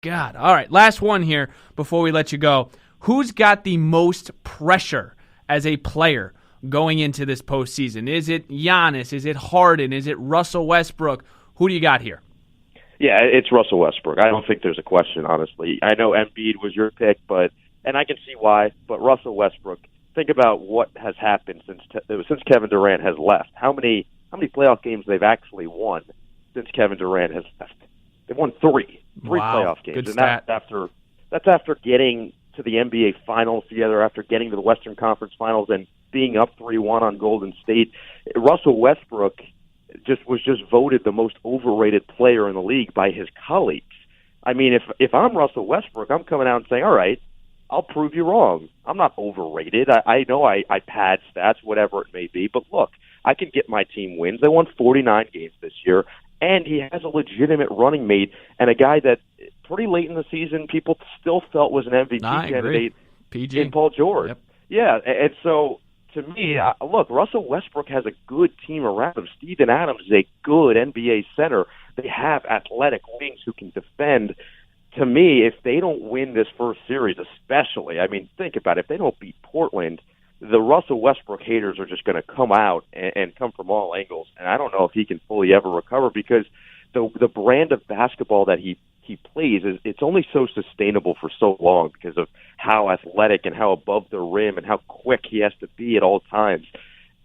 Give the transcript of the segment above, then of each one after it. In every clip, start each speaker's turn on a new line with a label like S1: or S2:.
S1: God. All right, last one here before we let you go. Who's got the most pressure as a player going into this postseason? Is it Giannis? Is it Harden? Is it Russell Westbrook? Who do you got here?
S2: Yeah, it's Russell Westbrook. I don't think there's a question, honestly. I know Embiid was your pick, and I can see why, but Russell Westbrook, think about what has happened since Kevin Durant has left. How many playoff games they've actually won since Kevin Durant has left? They've won three
S1: Wow,
S2: playoff games.
S1: good
S2: and
S1: stat.
S2: that's after getting to the NBA Finals together, after getting to the Western Conference Finals and being up 3-1 on Golden State. Russell Westbrook was voted the most overrated player in the league by his colleagues. I mean, if I'm Russell Westbrook, I'm coming out and saying, all right, I'll prove you wrong. I'm not overrated. I know I pad stats, whatever it may be, but look, I can get my team wins. They won 49 games this year, and he has a legitimate running mate and a guy that pretty late in the season people still felt was an MVP candidate
S1: PG.
S2: in Paul George.
S1: Yep.
S2: Yeah, and so to me, look, Russell Westbrook has a good team around him. Steven Adams is a good NBA center. They have athletic wings who can defend. To me, if they don't win this first series, especially, I mean, think about it. If they don't beat Portland, the Russell Westbrook haters are just going to come out and come from all angles. And I don't know if he can fully ever recover because the brand of basketball that he plays it's only so sustainable for so long because of how athletic and how above the rim and how quick he has to be at all times.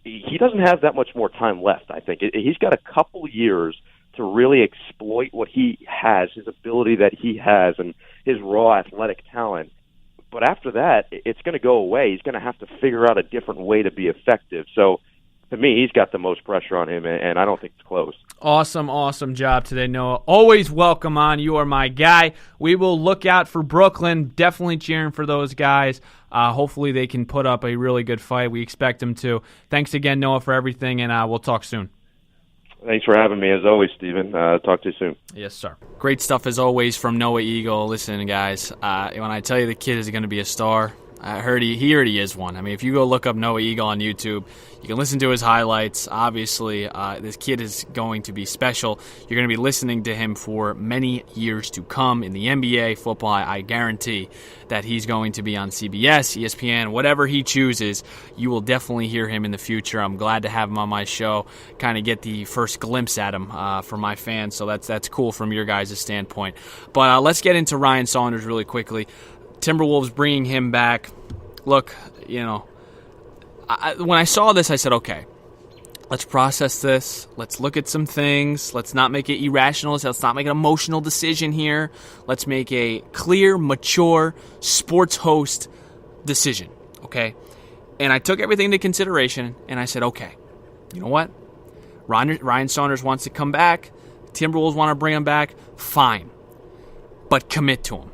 S2: He doesn't have that much more time left, I think. He's got a couple years to really exploit what he has, his ability that he has, and his raw athletic talent. But after that, it's going to go away. He's going to have to figure out a different way to be effective. So, to me, he's got the most pressure on him, and I don't think it's close.
S1: Awesome job today, Noah. Always welcome on. You are my guy. We will look out for Brooklyn. Definitely cheering for those guys. Hopefully they can put up a really good fight. We expect them to. Thanks again, Noah, for everything, and we'll talk soon.
S2: Thanks for having me, as always, Steven. Talk to you soon.
S1: Yes, sir. Great stuff, as always, from Noah Eagle. Listen, guys, when I tell you the kid is going to be a star, I heard he already is one. I mean, if you go look up Noah Eagle on YouTube, you can listen to his highlights. Obviously, this kid is going to be special. You're going to be listening to him for many years to come in the NBA, football. I guarantee that he's going to be on CBS, ESPN, whatever he chooses. You will definitely hear him in the future. I'm glad to have him on my show, kind of get the first glimpse at him for my fans. So that's cool from your guys' standpoint. But let's get into Ryan Saunders really quickly. Timberwolves bringing him back. Look, when I saw this, I said, okay, let's process this. Let's look at some things. Let's not make it irrational. Let's not make an emotional decision here. Let's make a clear, mature sports host decision, okay? And I took everything into consideration, and I said, okay, you know what? Ryan Saunders wants to come back. Timberwolves want to bring him back. Fine. But commit to him.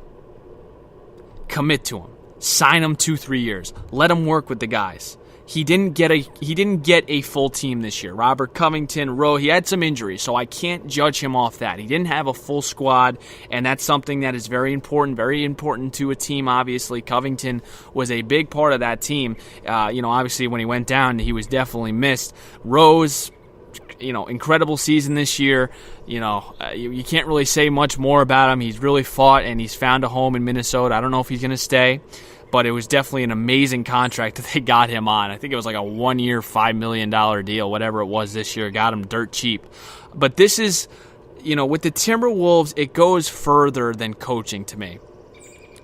S1: Commit to him. Sign him 2-3 years. Let him work with the guys. He didn't get a full team this year. Robert Covington, Rowe, he had some injuries, so I can't judge him off that. He didn't have a full squad, and that's something that is very important to a team, obviously. Covington was a big part of that team. Obviously when he went down, he was definitely missed. Rose, incredible season this year. You can't really say much more about him. He's really fought, and he's found a home in Minnesota. I don't know if he's going to stay, but it was definitely an amazing contract that they got him on. I think it was like a 1-year, $5 million deal, whatever it was this year. Got him dirt cheap. But this is, with the Timberwolves, it goes further than coaching to me.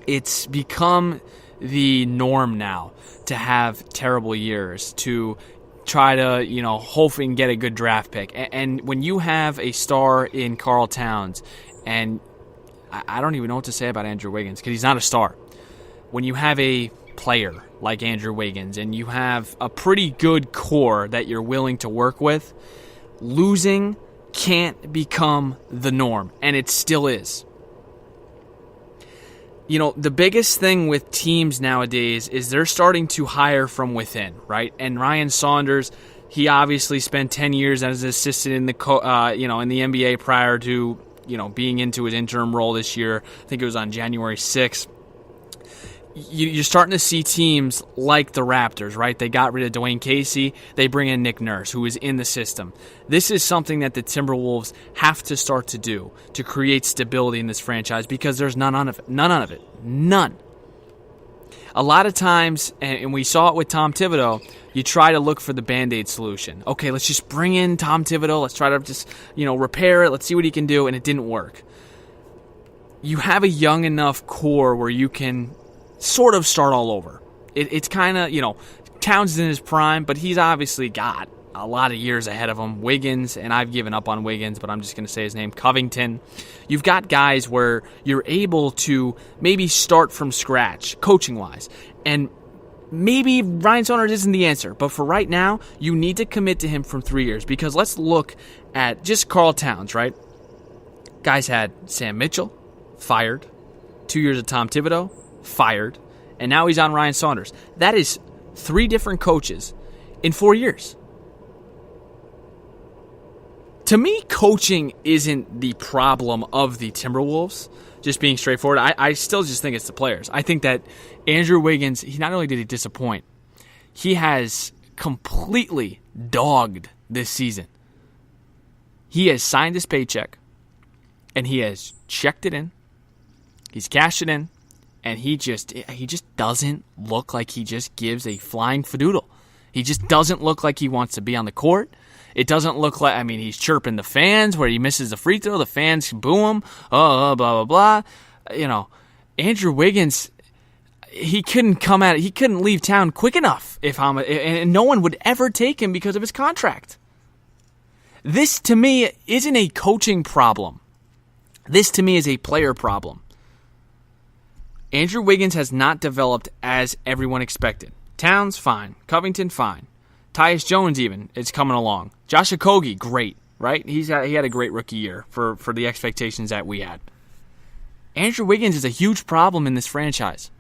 S1: It's become the norm now to have terrible years, to try to, hope and get a good draft pick. And when you have a star in Karl Towns, and I don't even know what to say about Andrew Wiggins because he's not a star. When you have a player like Andrew Wiggins and you have a pretty good core that you're willing to work with, losing can't become the norm, and it still is. The biggest thing with teams nowadays is they're starting to hire from within, right? And Ryan Saunders, he obviously spent 10 years as an assistant in the in the NBA prior to being into his interim role this year. I think it was on January 6th. you're starting to see teams like the Raptors, right? They got rid of Dwayne Casey. They bring in Nick Nurse, who is in the system. This is something that the Timberwolves have to start to do to create stability in this franchise because there's none of it. None. A lot of times, and we saw it with Tom Thibodeau, you try to look for the Band-Aid solution. Okay, let's just bring in Tom Thibodeau. Let's try to just, repair it. Let's see what he can do, and it didn't work. You have a young enough core where you can sort of start all over. It's kind of, Towns is in his prime, but he's obviously got a lot of years ahead of him. Wiggins, and I've given up on Wiggins, but I'm just going to say his name, Covington. You've got guys where you're able to maybe start from scratch, coaching-wise. And maybe Ryan Saunders isn't the answer, but for right now, you need to commit to him from 3 years. Because let's look at just Karl Towns, right? Guys had Sam Mitchell, fired. 2 years of Tom Thibodeau, fired. And now he's on Ryan Saunders. That is 3 different coaches in 4 years. To me, coaching isn't the problem of the Timberwolves, just being straightforward. I still just think it's the players. I think that Andrew Wiggins, he not only did he disappoint, he has completely dogged this season. He has signed his paycheck, and he has checked it in. He's cashed it in, and he just doesn't look like he just gives a flying fadoodle. He just doesn't look like he wants to be on the court. It doesn't look like, he's chirping the fans where he misses the free throw. The fans boo him. Blah, blah, blah. Andrew Wiggins, he couldn't come at it. He couldn't leave town quick enough and no one would ever take him because of his contract. This, to me, isn't a coaching problem. This, to me, is a player problem. Andrew Wiggins has not developed as everyone expected. Towns, fine. Covington, fine. Tyus Jones, even, is coming along. Josh Okogie, great, right? He had a great rookie year for the expectations that we had. Andrew Wiggins is a huge problem in this franchise.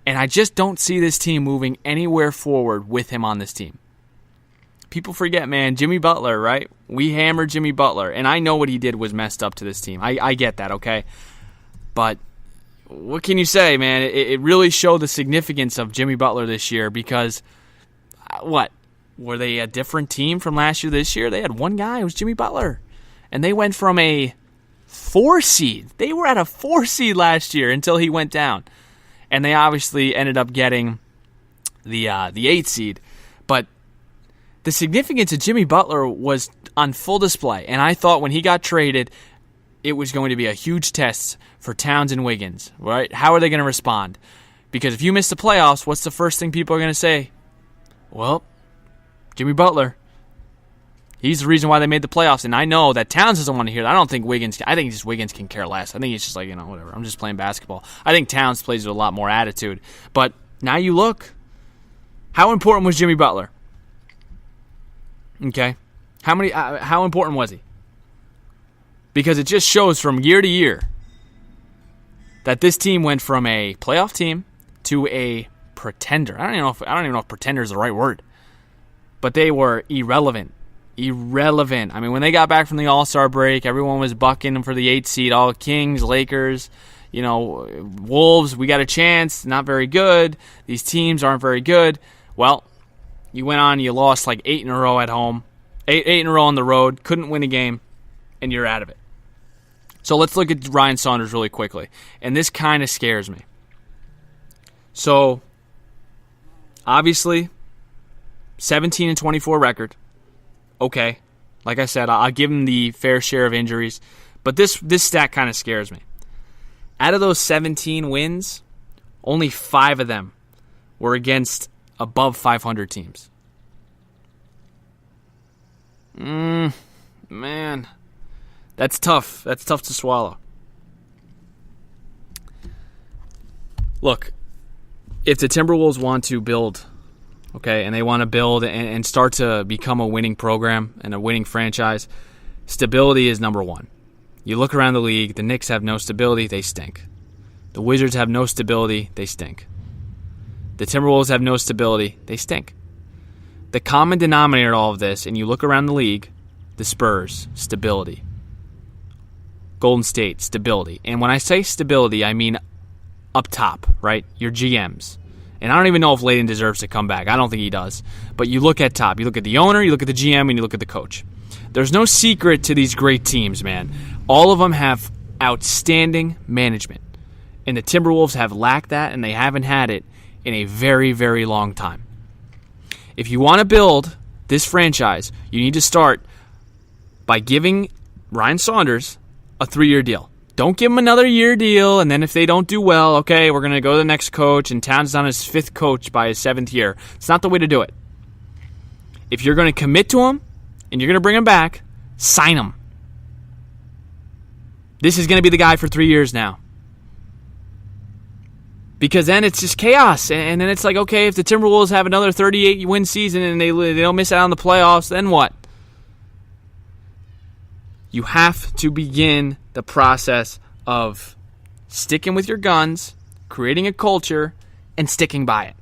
S1: And I just don't see this team moving anywhere forward with him on this team. People forget, man, Jimmy Butler, right? We hammered Jimmy Butler, and I know what he did was messed up to this team. I get that, okay? But what can you say, man? It really showed the significance of Jimmy Butler this year because, what? Were they a different team from last year this year? They had one guy, it was Jimmy Butler. And they went from a 4 seed. They were at a 4 seed last year until he went down. And they obviously ended up getting the 8 seed. But the significance of Jimmy Butler was on full display. And I thought when he got traded, it was going to be a huge test for Towns and Wiggins, right? How are they going to respond? Because if you miss the playoffs, what's the first thing people are going to say? Well, Jimmy Butler. He's the reason why they made the playoffs, and I know that Towns doesn't want to hear that. I think just Wiggins can care less. I think he's just like, whatever. I'm just playing basketball. I think Towns plays with a lot more attitude. But now you look. How important was Jimmy Butler? Okay. How important was he? Because it just shows from year to year that this team went from a playoff team to a pretender. I don't even know if pretender is the right word. But they were irrelevant. When they got back from the All-Star break, everyone was bucking them for the 8th seed. All Kings, Lakers, Wolves, we got a chance. Not very good. These teams aren't very good. Well, you went on, you lost like 8 in a row at home. 8 in a row on the road. Couldn't win a game, and you're out of it. So let's look at Ryan Saunders really quickly. And this kind of scares me. So, obviously, 17-24 record. Okay. Like I said, I'll give him the fair share of injuries. But this stat kind of scares me. Out of those 17 wins, only 5 of them were against above 500 teams. Man. That's tough. That's tough to swallow. Look, if the Timberwolves want to build, okay, and they want to build and start to become a winning program and a winning franchise, stability is number one. You look around the league, the Knicks have no stability, they stink. The Wizards have no stability, they stink. The Timberwolves have no stability, they stink. The common denominator in all of this, and you look around the league, the Spurs, stability. Golden State, stability. And when I say stability, I mean up top, right? Your GMs. And I don't even know if Layden deserves to come back. I don't think he does. But you look at top. You look at the owner, you look at the GM, and you look at the coach. There's no secret to these great teams, man. All of them have outstanding management. And the Timberwolves have lacked that, and they haven't had it in a very, very long time. If you want to build this franchise, you need to start by giving Ryan Saunders a 3-year deal. Don't give him another year deal, and then if they don't do well, okay, we're going to go to the next coach, and Towns is on his 5th coach by his 7th year. It's not the way to do it. If you're going to commit to him, and you're going to bring him back, sign him. This is going to be the guy for 3 years now. Because then it's just chaos, and then it's like, okay, if the Timberwolves have another 38-win season and they don't miss out on the playoffs, then what? You have to begin the process of sticking with your guns, creating a culture, and sticking by it.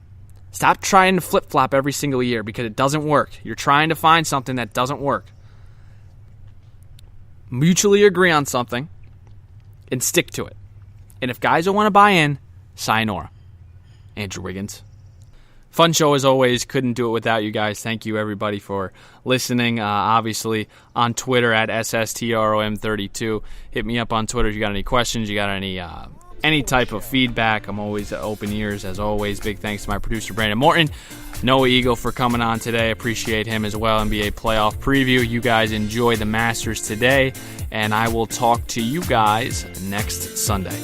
S1: Stop trying to flip-flop every single year because it doesn't work. You're trying to find something that doesn't work. Mutually agree on something and stick to it. And if guys don't want to buy in, sayonara. Andrew Wiggins. Fun show as always. Couldn't do it without you guys. Thank you, everybody, for listening. Obviously, on Twitter at SSTROM32. Hit me up on Twitter if you got any questions, you got any type of feedback. I'm always open ears, as always. Big thanks to my producer, Brandon Morton. Noah Eagle for coming on today. Appreciate him as well. NBA playoff preview. You guys enjoy the Masters today, and I will talk to you guys next Sunday.